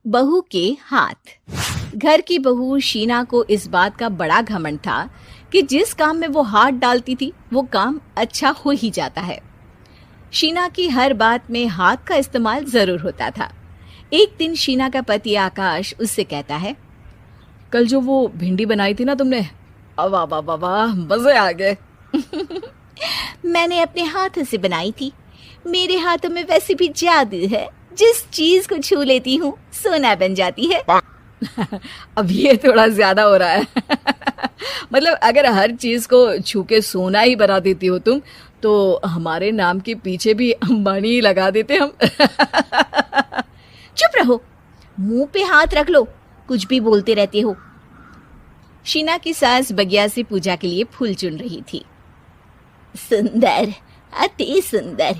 बहू के हाथ। घर की बहू शीना को इस बात का बड़ा घमंड था कि जिस काम में वो हाथ डालती थी वो काम अच्छा हो ही जाता है। शीना की हर बात में हाथ का इस्तेमाल जरूर होता था। एक दिन शीना का पति आकाश उससे कहता है, कल जो वो भिंडी बनाई थी ना तुमने, वाह वाह वाह वाह, मजे आ गए। मैंने अपने हाथों से बनाई थी। मेरे हाथों में वैसे भी जादू है, जिस चीज को छू लेती हूँ सोना बन जाती है। अब ये थोड़ा ज्यादा हो रहा है। मतलब अगर हर चीज को छू के सोना ही बना देती हो तुम, तो हमारे नाम के पीछे भी अंबानी ही लगा देते हम। चुप रहो, मुंह पे हाथ रख लो, कुछ भी बोलते रहते हो। शीना की सास बगिया से पूजा के लिए फूल चुन रही थी। सुंदर, अति सुंदर,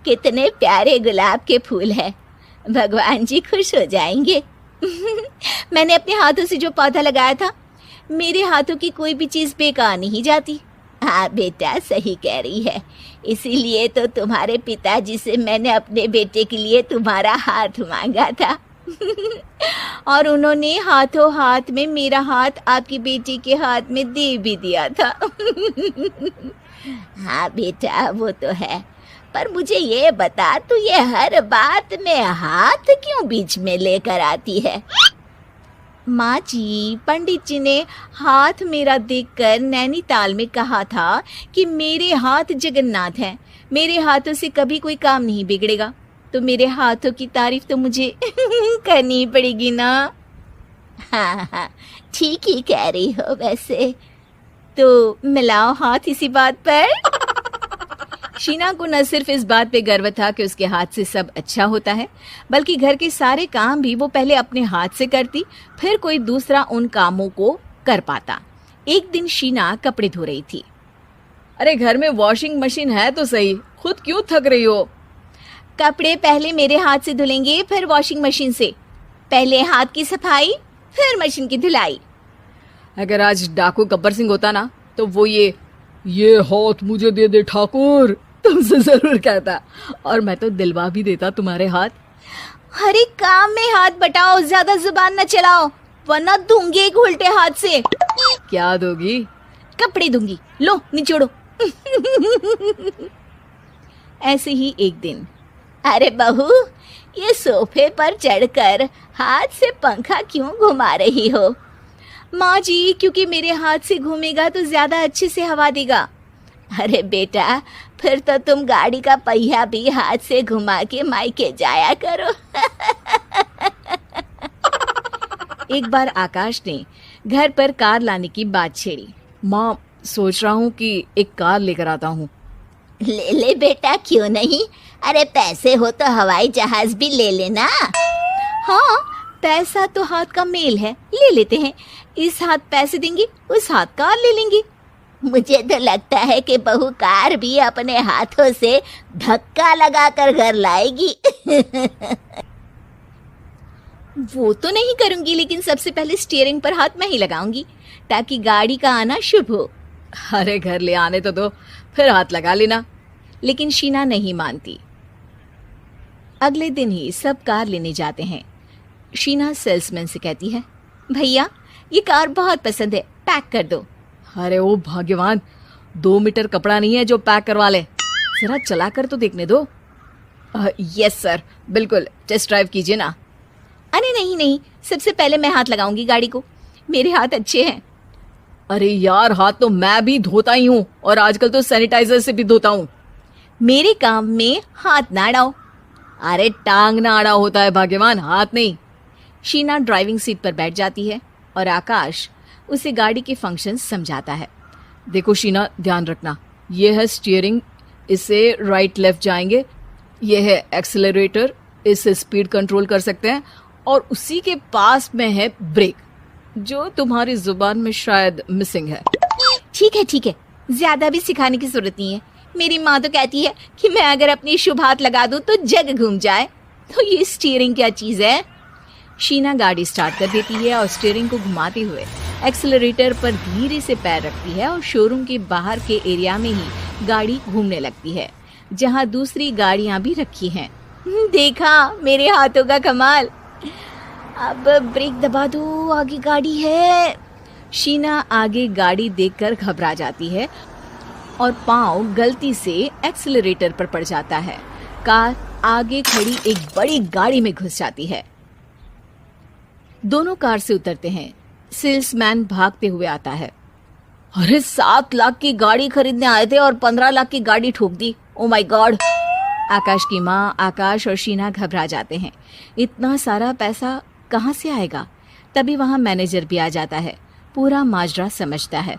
कितने प्यारे गुलाब के फूल हैं। भगवान जी खुश हो जाएंगे। मैंने अपने हाथों से जो पौधा लगाया था, मेरे हाथों की कोई भी चीज बेकार नहीं जाती। हाँ बेटा, सही कह रही है। इसीलिए तो तुम्हारे पिताजी से मैंने अपने बेटे के लिए तुम्हारा हाथ मांगा था। और उन्होंने हाथों हाथ में मेरा हाथ आपकी बेटी के हाथ में दे भी दिया था। हाँ बेटा, वो तो है, पर मुझे ये बता, तू ये हर बात में हाथ क्यों बीच में लेकर आती है? माँ जी, पंडित जी ने हाथ मेरा देखकर नैनीताल में कहा था कि मेरे हाथ जगन्नाथ हैं, मेरे हाथों से कभी कोई काम नहीं बिगड़ेगा। तो मेरे हाथों की तारीफ तो मुझे करनी पड़ेगी ना। हाँ हाँ, ठीक ही कह रही हो वैसे। तो मिलाओ हाथ इसी बात पर। शीना को न सिर्फ इस बात पे गर्व था कि उसके हाथ से सब अच्छा होता है, बल्कि घर के सारे काम भी वो पहले अपने हाथ से करती, फिर कोई दूसरा उन कामों को कर पाता। एक दिन शीना कपड़े धो रही थी। अरे घर में वॉशिंग मशीन है तो सही, खुद क्यों थक रही हो? कपड़े पहले मेरे हाथ से धुलेंगे, फिर वॉशिंग मशीन से। पहले हाथ की सफाई, फिर मशीन की धुलाई। अगर आज डाकू गब्बर सिंह होता ना, तो वो ये हाथ मुझे दे दे ठाकुर तुमसे जरूर कहता, और मैं तो दिलवा भी देता तुम्हारे हाथ। हर एक काम में हाथ बटाओ, ज्यादा जुबान न चलाओ, वरना दूंगी एक उल्टे हाथ से। क्या दोगी? कपड़े दूंगी, लो निचोड़ो। ऐसे ही एक दिन, अरे बहू, ये सोफे पर चढ़कर हाथ से पंखा क्यों घुमा रही हो? माँ जी, क्योंकि मेरे हाथ से घूमेगा तो ज्यादा अच्छे से हवा देगा। अरे बेटा, फिर तो तुम गाड़ी का पहिया भी हाथ से घुमा के मायके जाया करो। एक बार आकाश ने घर पर कार लाने की बात छेड़ी। माँ, सोच रहा हूँ कि एक कार लेकर आता हूँ। ले ले बेटा, क्यों नहीं? अरे पैसे हो तो हवाई जहाज भी ले लेना। हाँ, पैसा तो हाथ का मेल है, ले लेते हैं। इस हाथ पैसे देंगी, उस हाथ कार ले लेंगी। मुझे तो लगता है कि बहू कार भी अपने हाथों से धक्का लगाकर घर लाएगी। वो तो नहीं करूंगी, लेकिन सबसे पहले स्टीयरिंग पर हाथ मैं ही लगाऊंगी, ताकि गाड़ी का आना शुभ हो। अरे घर ले आने तो दो, फिर हाथ लगा लेना। लेकिन शीना नहीं मानती। अगले दिन ही सब कार लेने जाते हैं। शीना सेल्समैन से कहती है, भैया ये कार बहुत पसंद है, पैक कर दो। अरे ओ भाग्यवान, 2 मीटर कपड़ा नहीं है जो पैक करवा ले, जरा चला कर तो देखने दो। यस सर, बिल्कुल, टेस्ट ड्राइव कीजिए ना। अरे नहीं नहीं, सबसे पहले मैं हाथ लगाऊंगी गाड़ी को, मेरे हाथ अच्छे हैं। अरे यार, हाथ तो मैं भी धोता ही हूँ, और आजकल तो सैनिटाइजर से भी धोता हूँ। मेरे काम में हाथ ना अड़ाओ। अरे टांग ना अड़ा होता है भाग्यवान, हाथ नहीं। शीना ड्राइविंग सीट पर बैठ जाती है और आकाश उसे गाड़ी के फंक्शन समझाता है। देखो शीना, ध्यान रखना, ये है स्टीयरिंग, इससे राइट लेफ्ट जाएंगे। ये है एक्सेलरेटर, इससे स्पीड कंट्रोल कर सकते हैं। और उसी के पास में है ब्रेक, जो तुम्हारी जुबान में शायद मिसिंग है। ठीक है, ज्यादा भी सिखाने की जरूरत नहीं है। मेरी माँ तो कहती है कि मैं अगर अपनी शुभ हाथ लगा दूं तो जग घूम जाए। तो ये स्टीयरिंग क्या चीज है? शीना गाड़ी स्टार्ट कर देती है और स्टीयरिंग को घुमाते हुए एक्सेलरेटर पर धीरे से पैर रखती है और शोरूम के बाहर के एरिया में ही गाड़ी घूमने लगती है, जहाँ दूसरी गाड़ियाँ भी रखी हैं। देखा मेरे हाथों का कमाल। अब ब्रेक दबा दो, आगे गाड़ी है। शीना आगे गाड़ी देखकर घबरा जाती है और पाँव गलती से एक्सीलरेटर पर पड़ जाता है। कार आगे खड़ी एक बड़ी गाड़ी में घुस जाती है। दोनों कार से उतरते हैं। सेल्समैन भागते हुए आता है। अरे 7 लाख की गाड़ी खरीदने आए थे और 15 लाख की गाड़ी ठोक दी। Oh my God. आकाश की माँ, आकाश और शीना घबरा जाते हैं। इतना सारा पैसा कहाँ से आएगा? तभी वहाँ मैनेजर भी आ जाता है। पूरा माजरा समझता है।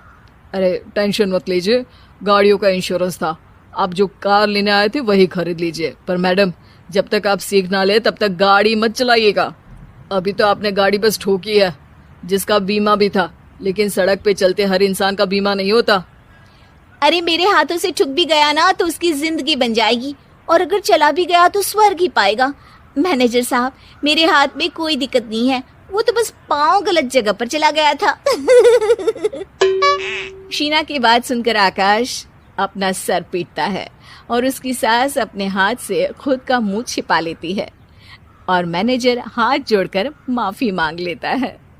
अरे टेंशन मत लीजिए, गाड़ियों का इंश्योरेंस था। आप जो कार लेने आए थे वही खरीद लीजिए। पर मैडम, जब तक आप सीख ना ले तब तक गाड़ी मत चलाइएगा। अभी तो आपने गाड़ी बस ठोकी है, जिसका बीमा भी था, लेकिन सड़क पे चलते हर इंसान का बीमा नहीं होता। अरे मेरे हाथों से छुप भी गया ना तो उसकी जिंदगी बन जाएगी, और अगर चला भी गया तो स्वर्ग ही पाएगा। मैनेजर साहब, मेरे हाथ में कोई दिक्कत नहीं है, वो तो बस पाँव गलत जगह पर चला गया था। शीना की बात सुनकर आकाश अपना सर पीटता है और उसकी सास अपने हाथ से खुद का मुंह छिपा लेती है और मैनेजर हाथ जोड़कर माफी मांग लेता है।